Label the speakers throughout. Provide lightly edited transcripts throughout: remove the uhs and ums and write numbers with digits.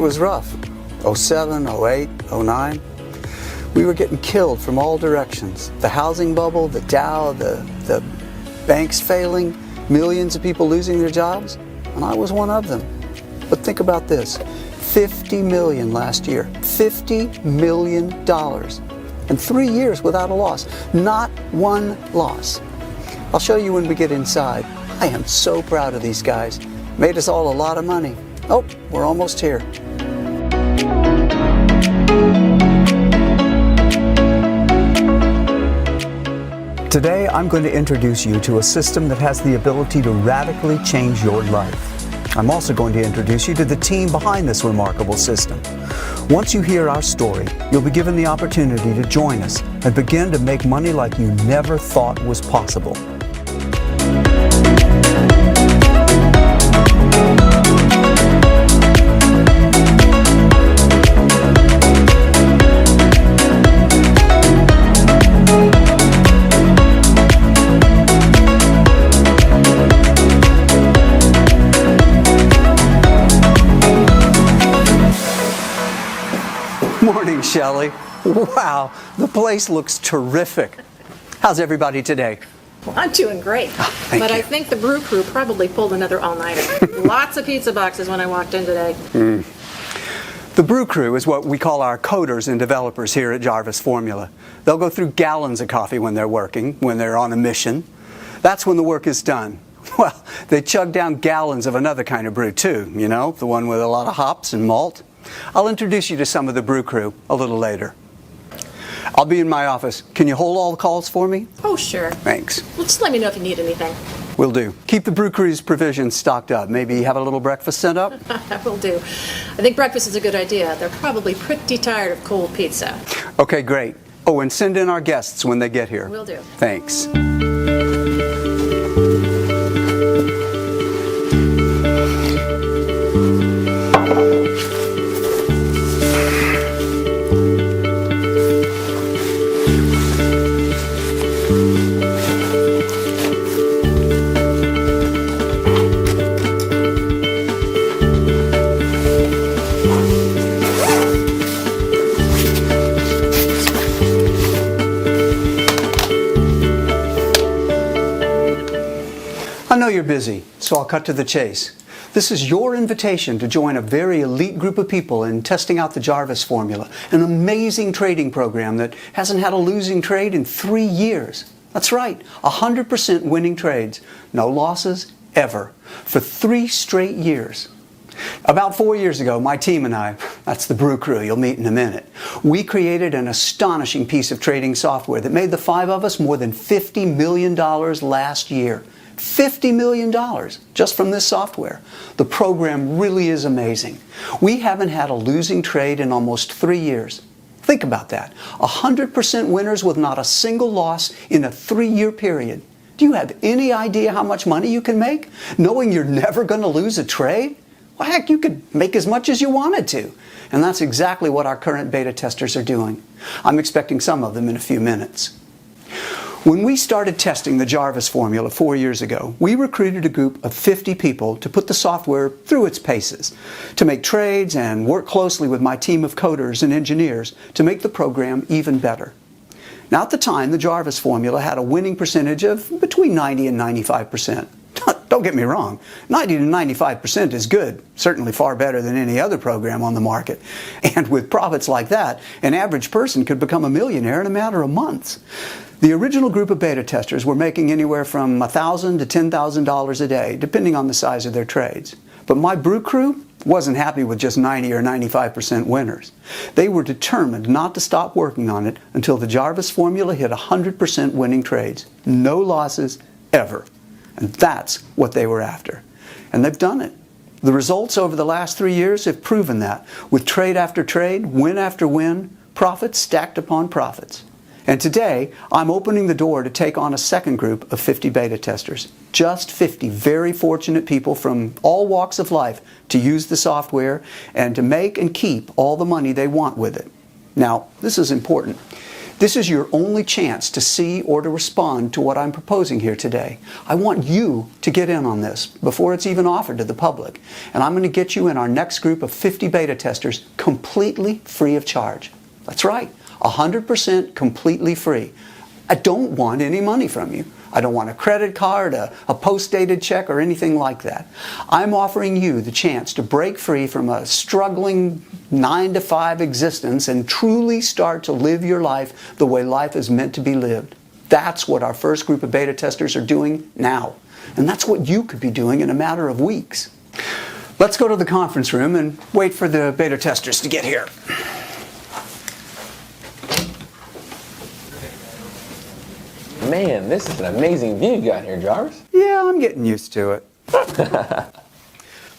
Speaker 1: was rough. 07, 08, 09. We were getting killed from all directions. The housing bubble, the Dow, the banks failing, millions of people losing their jobs, and I was one of them. But think about this, $50 million last year, $50 million, and 3 years without a loss, not one loss. I'll show you when we get inside. I am so proud of these guys. Made us all a lot of money. Oh, we're almost here. Today, I'm going to introduce you to a system that has the ability to radically change your life. I'm also going to introduce you to the team behind this remarkable system. Once you hear our story, you'll be given the opportunity to join us and begin to make money like you never thought was possible. Morning, Shelley. Wow, the place looks terrific. How's everybody today?
Speaker 2: Well, I'm doing great,
Speaker 1: Thank
Speaker 2: but
Speaker 1: you.
Speaker 2: I think the brew crew probably pulled another all-nighter. Lots of pizza boxes when I walked in today.
Speaker 1: The brew crew is what we call our coders and developers here at Jarvis Formula. They'll go through gallons of coffee when they're working, when they're on a mission. That's when the work is done. Well, they chug down gallons of another kind of brew too, you know, the one with a lot of hops and malt. I'll introduce you to some of the brew crew a little later. I'll be in my office. Can you hold all the calls for me?
Speaker 2: Oh, sure.
Speaker 1: Thanks.
Speaker 2: Well, just let me know if you need anything.
Speaker 1: Will do. Keep the brew crew's provisions stocked up. Maybe have a little breakfast sent up?
Speaker 2: I will do. I think breakfast is a good idea. They're probably pretty tired of cold pizza.
Speaker 1: Okay, great. Oh, and send in our guests when they get here.
Speaker 2: Will do.
Speaker 1: Thanks. I know you're busy, so I'll cut to the chase. This is your invitation to join a very elite group of people in testing out the Jarvis Formula, an amazing trading program that hasn't had a losing trade in 3 years. That's right, 100% winning trades, no losses ever, for 3 straight years. About 4 years ago, my team and I, that's the brew crew you'll meet in a minute, we created an astonishing piece of trading software that made the 5 of us more than $50 million last year. $50 million just from this software. The program really is amazing. We haven't had a losing trade in almost 3 years. Think about that. 100% winners with not a single loss in a 3-year period. Do you have any idea how much money you can make, knowing you're never going to lose a trade? Well, heck, you could make as much as you wanted to. And that's exactly what our current beta testers are doing. I'm expecting some of them in a few minutes. When we started testing the Jarvis Formula 4 years ago, we recruited a group of 50 people to put the software through its paces, to make trades and work closely with my team of coders and engineers to make the program even better. Now, at the time, the Jarvis Formula had a winning percentage of between 90 and 95%. Don't get me wrong, 90 to 95% is good, certainly far better than any other program on the market. And with profits like that, an average person could become a millionaire in a matter of months. The original group of beta testers were making anywhere from $1,000 to $10,000 a day, depending on the size of their trades. But my brew crew wasn't happy with just 90 or 95% winners. They were determined not to stop working on it until the Jarvis Formula hit 100% winning trades. No losses, ever. And that's what they were after. And they've done it. The results over the last 3 years have proven that, with trade after trade, win after win, profits stacked upon profits. And today, I'm opening the door to take on a second group of 50 beta testers. Just 50 very fortunate people from all walks of life to use the software and to make and keep all the money they want with it. Now, this is important. This is your only chance to see or to respond to what I'm proposing here today. I want you to get in on this before it's even offered to the public. And I'm going to get you in our next group of 50 beta testers completely free of charge. That's right, 100% completely free. I don't want any money from you. I don't want a credit card, a post-dated check, or anything like that. I'm offering you the chance to break free from a struggling 9-to-5 existence and truly start to live your life the way life is meant to be lived. That's what our first group of beta testers are doing now. And that's what you could be doing in a matter of weeks. Let's go to the conference room and wait for the beta testers to get here.
Speaker 3: Man, this is an amazing view you got here, Jarvis.
Speaker 1: Yeah, I'm getting used to it.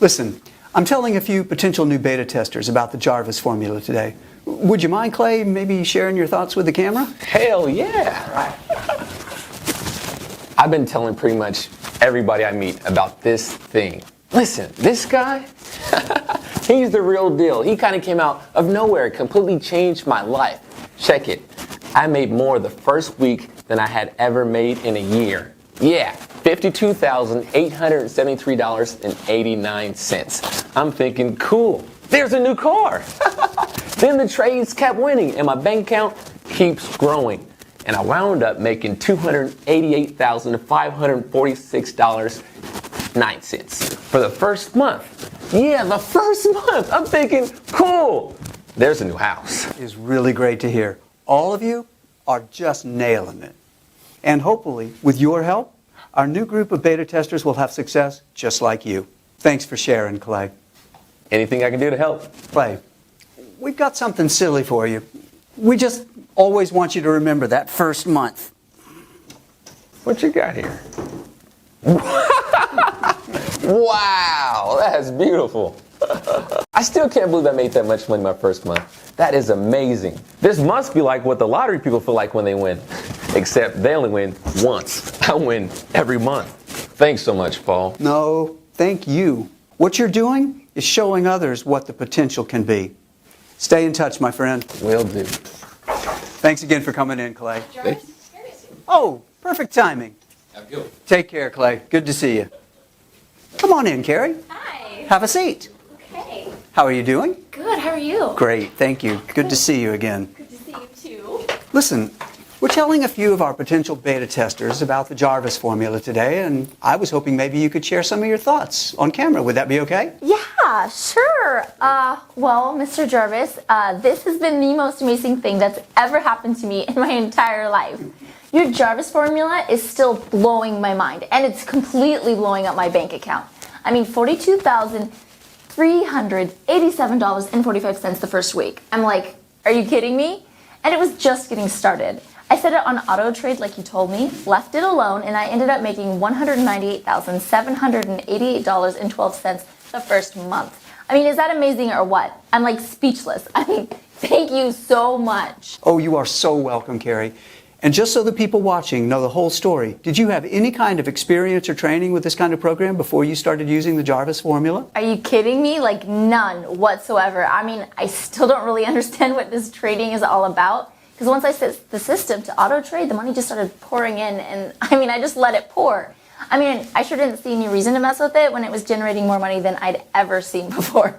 Speaker 1: Listen, I'm telling a few potential new beta testers about the Jarvis formula today. Would you mind, Clay, maybe sharing your thoughts with the camera?
Speaker 3: Hell yeah! I've been telling pretty much everybody I meet about this thing. Listen, this guy, he's the real deal. He kind of came out of nowhere, completely changed my life. Check it. I made more the first week than I had ever made in a year. Yeah, $52,873.89. I'm thinking, cool, there's a new car. Then the trades kept winning and my bank account keeps growing. And I wound up making $288,546.09 for the first month. Yeah, the first month. I'm thinking, cool, there's a new house.
Speaker 1: It's really great to hear. All of you are just nailing it. And hopefully, with your help, our new group of beta testers will have success just like you. Thanks for sharing, Clay.
Speaker 3: Anything I can do to help?
Speaker 1: Clay, we've got something silly for you. We just always want you to remember that first month.
Speaker 3: What you got here? Wow, that's beautiful. I still can't believe I made that much money my first month. That is amazing. This must be like what the lottery people feel like when they win. Except they only win once. I win every month. Thanks so much, Paul.
Speaker 1: No, thank you. What you're doing is showing others what the potential can be. Stay in touch, my friend.
Speaker 3: Will do.
Speaker 1: Thanks again for coming in, Clay.
Speaker 2: Jarvis?
Speaker 1: Oh, perfect timing.
Speaker 3: Have a good one.
Speaker 1: Take care, Clay. Good to see you. Come on in, Carrie.
Speaker 4: Hi.
Speaker 1: Have a seat.
Speaker 4: Okay.
Speaker 1: How are you doing?
Speaker 4: Good. How are you?
Speaker 1: Great, thank you. Good to see you again.
Speaker 4: Good to see you too.
Speaker 1: Listen, we're telling a few of our potential beta testers about the Jarvis formula today, and I was hoping maybe you could share some of your thoughts on camera. Would that be okay?
Speaker 4: Yeah, sure. Well, Mr. Jarvis, this has been the most amazing thing that's ever happened to me in my entire life. Your Jarvis formula is still blowing my mind, and it's completely blowing up my bank account. I mean, $42,387.45 the first week. I'm like, are you kidding me? And it was just getting started. I set it on auto trade like you told me, left it alone, and I ended up making $198,788.12 the first month. I mean, is that amazing or what? I'm like speechless. I mean, thank you so much.
Speaker 1: Oh, you are so welcome, Carrie. And just so the people watching know the whole story, did you have any kind of experience or training with this kind of program before you started using the Jarvis formula?
Speaker 4: Are you kidding me? Like none whatsoever. I mean, I still don't really understand what this trading is all about. Because once I set the system to auto trade, the money just started pouring in, and I mean, I just let it pour. I mean, I sure didn't see any reason to mess with it when it was generating more money than I'd ever seen before.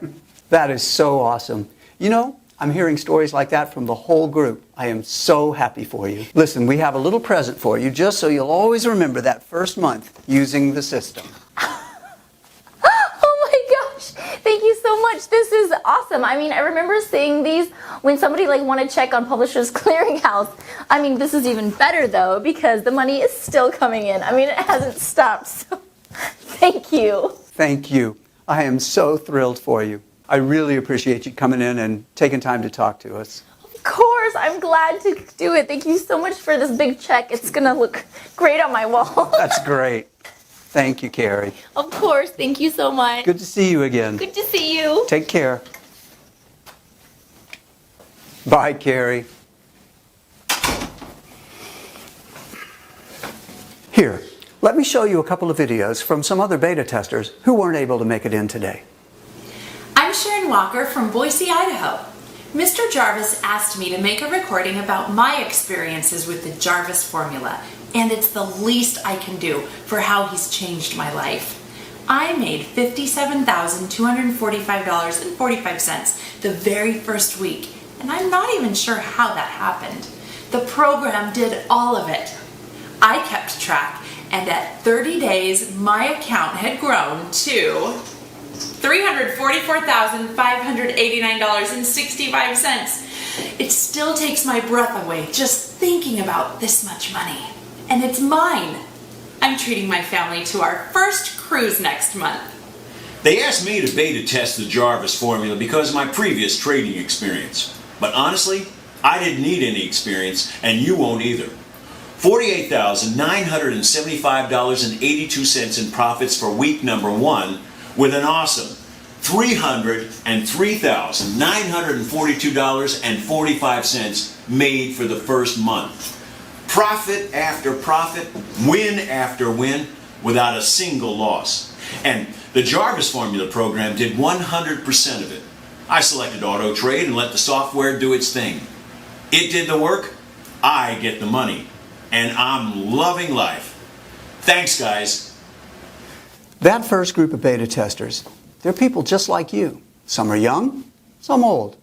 Speaker 1: That is so awesome. You know, I'm hearing stories like that from the whole group. I am so happy for you. Listen, we have a little present for you just so you'll always remember that first month using the system.
Speaker 4: Oh my gosh, thank you so much. This is awesome. I mean, I remember seeing these when somebody like wanted to check on Publishers Clearinghouse. I mean, this is even better though because the money is still coming in. I mean, it hasn't stopped. So thank you.
Speaker 1: Thank you. I am so thrilled for you. I really appreciate you coming in and taking time to talk to us.
Speaker 4: Of course, I'm glad to do it. Thank you so much for this big check. It's going to look great on my wall.
Speaker 1: That's great. Thank you, Carrie.
Speaker 4: Of course, thank you so much.
Speaker 1: Good to see you again.
Speaker 4: Good to see you.
Speaker 1: Take care. Bye, Carrie. Here, let me show you a couple of videos from some other beta testers who weren't able to make it in today.
Speaker 5: I'm Sharon Walker from Boise, Idaho. Mr. Jarvis asked me to make a recording about my experiences with the Jarvis formula, and it's the least I can do for how he's changed my life. I made $57,245.45 the very first week, and I'm not even sure how that happened. The program did all of it. I kept track, and at 30 days, my account had grown to $344,589.65. It still takes my breath away just thinking about this much money. And it's mine. I'm treating my family to our first cruise next month.
Speaker 6: They asked me to beta test the Jarvis formula because of my previous trading experience. But honestly, I didn't need any experience, and you won't either. $48,975.82 in profits for week number 1, with an awesome $303,942.45 made for the first month. Profit after profit, win after win, without a single loss. And the Jarvis Formula program did 100% of it. I selected auto trade and let the software do its thing. It did the work, I get the money, and I'm loving life. Thanks, guys.
Speaker 1: That first group of beta testers, they're people just like you. Some are young, some old.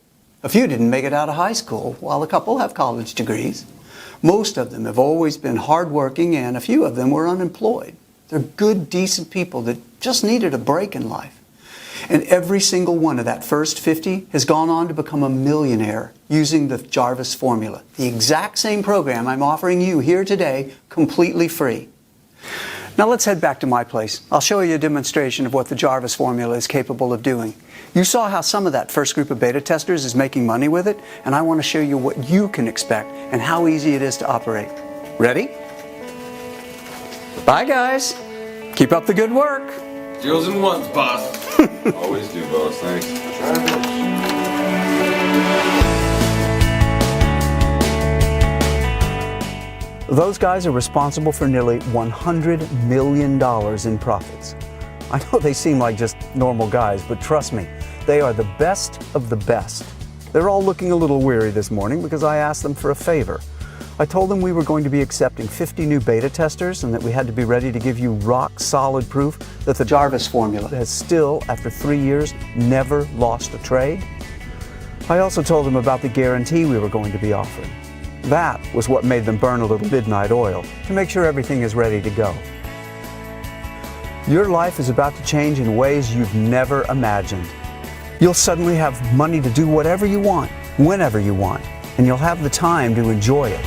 Speaker 1: A few didn't make it out of high school, while a couple have college degrees. Most of them have always been hardworking, and a few of them were unemployed. They're good, decent people that just needed a break in life. And every single one of that first 50 has gone on to become a millionaire using the Jarvis formula, the exact same program I'm offering you here today, completely free. Now let's head back to my place. I'll show you a demonstration of what the Jarvis formula is capable of doing. You saw how some of that first group of beta testers is making money with it, and I want to show you what you can expect and how easy it is to operate. Ready? Bye, guys. Keep up the good work.
Speaker 7: Zeros and ones, boss. Always do, boss. Thanks.
Speaker 1: Those guys are responsible for nearly $100 million in profits. I know they seem like just normal guys, but trust me, they are the best of the best. They're all looking a little weary this morning because I asked them for a favor. I told them we were going to be accepting 50 new beta testers and that we had to be ready to give you rock-solid proof that the Jarvis formula has still, after 3 years, never lost a trade. I also told them about the guarantee we were going to be offering. That was what made them burn a little midnight oil to make sure everything is ready to go. Your life is about to change in ways you've never imagined. You'll suddenly have money to do whatever you want, whenever you want, and you'll have the time to enjoy it.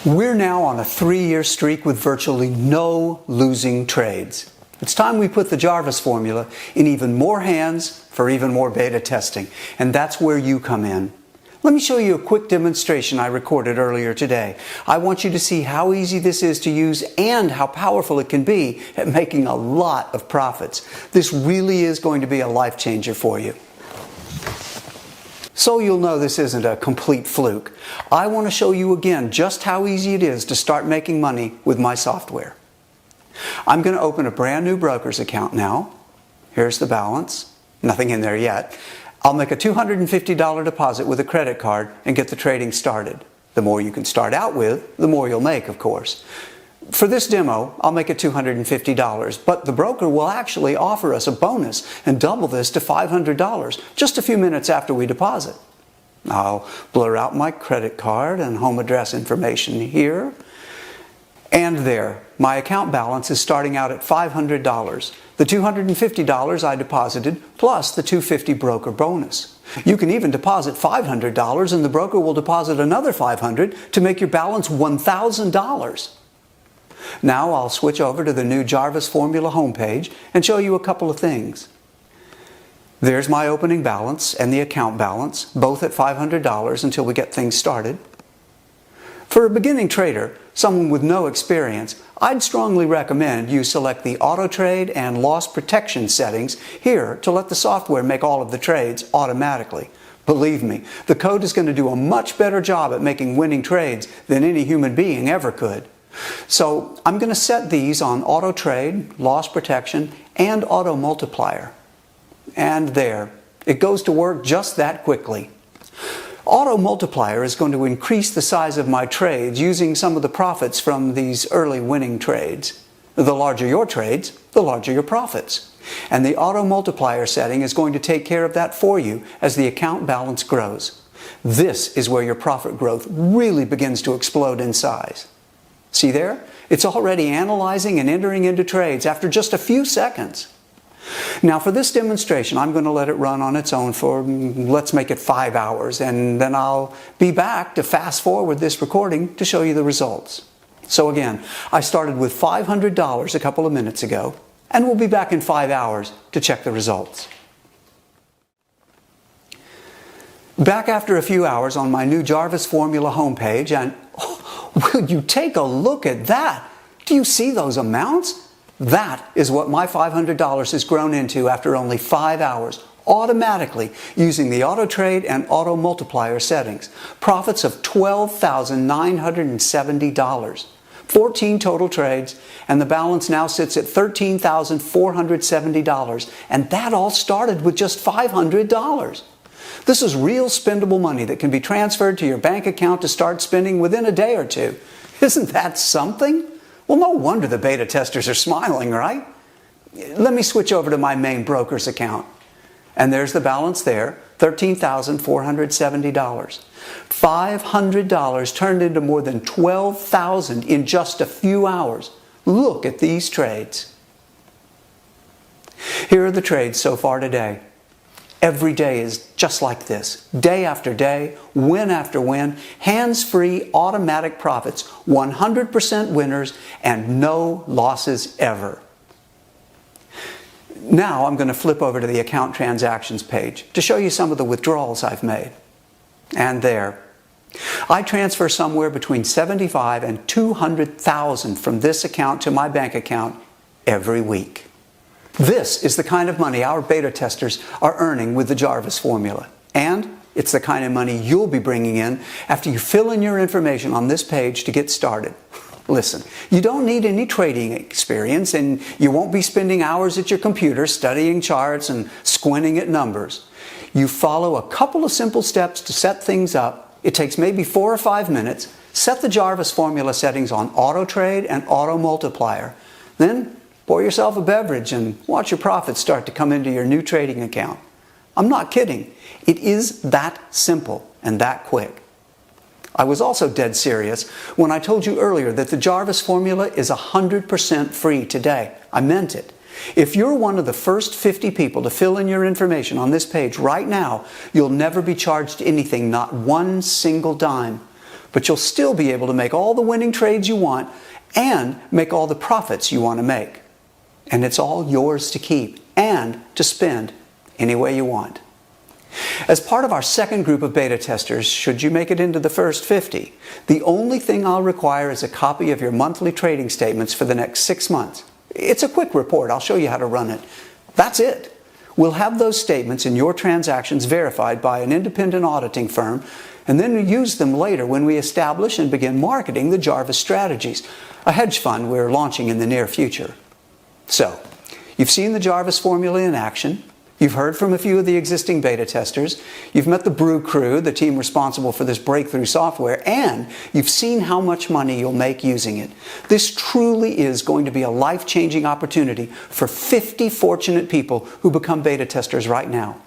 Speaker 1: We're now on a 3-year streak with virtually no losing trades. It's time we put the Jarvis formula in even more hands for even more beta testing, and that's where you come in. Let me show you a quick demonstration I recorded earlier today. I want you to see how easy this is to use and how powerful it can be at making a lot of profits. This really is going to be a life changer for you. So you'll know this isn't a complete fluke. I want to show you again just how easy it is to start making money with my software. I'm going to open a brand new broker's account now. Here's the balance. Nothing in there yet. I'll make a $250 deposit with a credit card and get the trading started. The more you can start out with, the more you'll make, of course. For this demo, I'll make it $250, but the broker will actually offer us a bonus and double this to $500 just a few minutes after we deposit. I'll blur out my credit card and home address information here. And there, my account balance is starting out at $500. The $250 I deposited plus the $250 broker bonus. You can even deposit $500 and the broker will deposit another $500 to make your balance $1,000. Now I'll switch over to the new Jarvis Formula homepage and show you a couple of things. There's my opening balance and the account balance, both at $500 until we get things started. For a beginning trader, someone with no experience, I'd strongly recommend you select the auto trade and loss protection settings here to let the software make all of the trades automatically. Believe me, the code is going to do a much better job at making winning trades than any human being ever could. So I'm going to set these on auto trade, loss protection, and auto multiplier. And there, it goes to work just that quickly. Auto multiplier is going to increase the size of my trades using some of the profits from these early winning trades. The larger your trades, the larger your profits. And the auto multiplier setting is going to take care of that for you as the account balance grows. This is where your profit growth really begins to explode in size. See there? It's already analyzing and entering into trades after just a few seconds. Now for this demonstration, I'm going to let it run on its own for, let's make it 5 hours, and then I'll be back to fast forward this recording to show you the results. So again, I started with $500 a couple of minutes ago, and we'll be back in 5 hours to check the results. Back after a few hours on my new Jarvis Formula homepage, and will you take a look at that? Do you see those amounts? That is what my $500 has grown into after only 5 hours, automatically using the auto trade and auto multiplier settings. Profits of $12,970. 14 total trades, and the balance now sits at $13,470. And that all started with just $500. This is real spendable money that can be transferred to your bank account to start spending within a day or two. Isn't that something? Well, no wonder the beta testers are smiling, right? Let me switch over to my main broker's account. And there's the balance there, $13,470. $500 turned into more than $12,000 in just a few hours. Look at these trades. Here are the trades so far today. Every day is just like this. Day after day, win after win, hands-free automatic profits, 100% winners, and no losses ever. Now I'm going to flip over to the account transactions page to show you some of the withdrawals I've made. And there. I transfer somewhere between $75,000 and $200,000 from this account to my bank account every week. This is the kind of money our beta testers are earning with the Jarvis formula. And it's the kind of money you'll be bringing in after you fill in your information on this page to get started. Listen, you don't need any trading experience, and you won't be spending hours at your computer studying charts and squinting at numbers. You follow a couple of simple steps to set things up. It takes maybe 4 or 5 minutes. Set the Jarvis formula settings on auto trade and auto multiplier. Then pour yourself a beverage and watch your profits start to come into your new trading account. I'm not kidding. It is that simple and that quick. I was also dead serious when I told you earlier that the Jarvis formula is 100% free today. I meant it. If you're one of the first 50 people to fill in your information on this page right now, you'll never be charged anything, not one single dime. But you'll still be able to make all the winning trades you want and make all the profits you want to make. And it's all yours to keep and to spend any way you want. As part of our second group of beta testers, should you make it into the first 50, the only thing I'll require is a copy of your monthly trading statements for the next 6 months. It's a quick report. I'll show you how to run it. That's it. We'll have those statements and your transactions verified by an independent auditing firm, and then we use them later when we establish and begin marketing the Jarvis strategies, a hedge fund we're launching in the near future. So, you've seen the Jarvis formula in action. You've heard from a few of the existing beta testers. You've met the Brew crew, the team responsible for this breakthrough software, and you've seen how much money you'll make using it. This truly is going to be a life-changing opportunity for 50 fortunate people who become beta testers right now.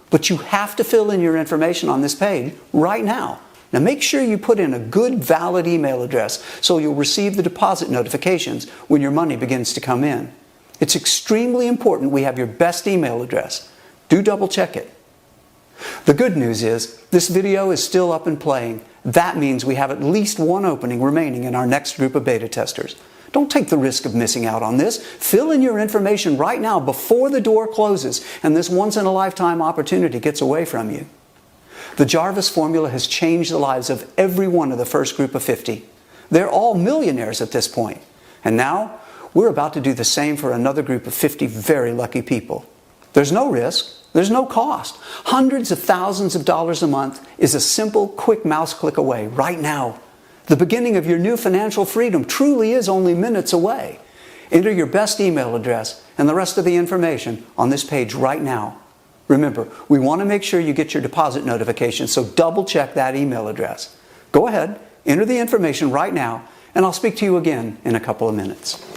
Speaker 1: But you have to fill in your information on this page right now. Now make sure you put in a good valid email address so you'll receive the deposit notifications when your money begins to come in. It's extremely important we have your best email address. Do double check it. The good news is this video is still up and playing. That means we have at least one opening remaining in our next group of beta testers. Don't take the risk of missing out on this. Fill in your information right now before the door closes and this once-in-a-lifetime opportunity gets away from you. The Jarvis formula has changed the lives of every one of the first group of 50. They're all millionaires at this point. And now, we're about to do the same for another group of 50 very lucky people. There's no risk. There's no cost. Hundreds of thousands of dollars a month is a simple, quick mouse click away right now. The beginning of your new financial freedom truly is only minutes away. Enter your best email address and the rest of the information on this page right now. Remember, we want to make sure you get your deposit notification, so double check that email address. Go ahead, enter the information right now, and I'll speak to you again in a couple of minutes.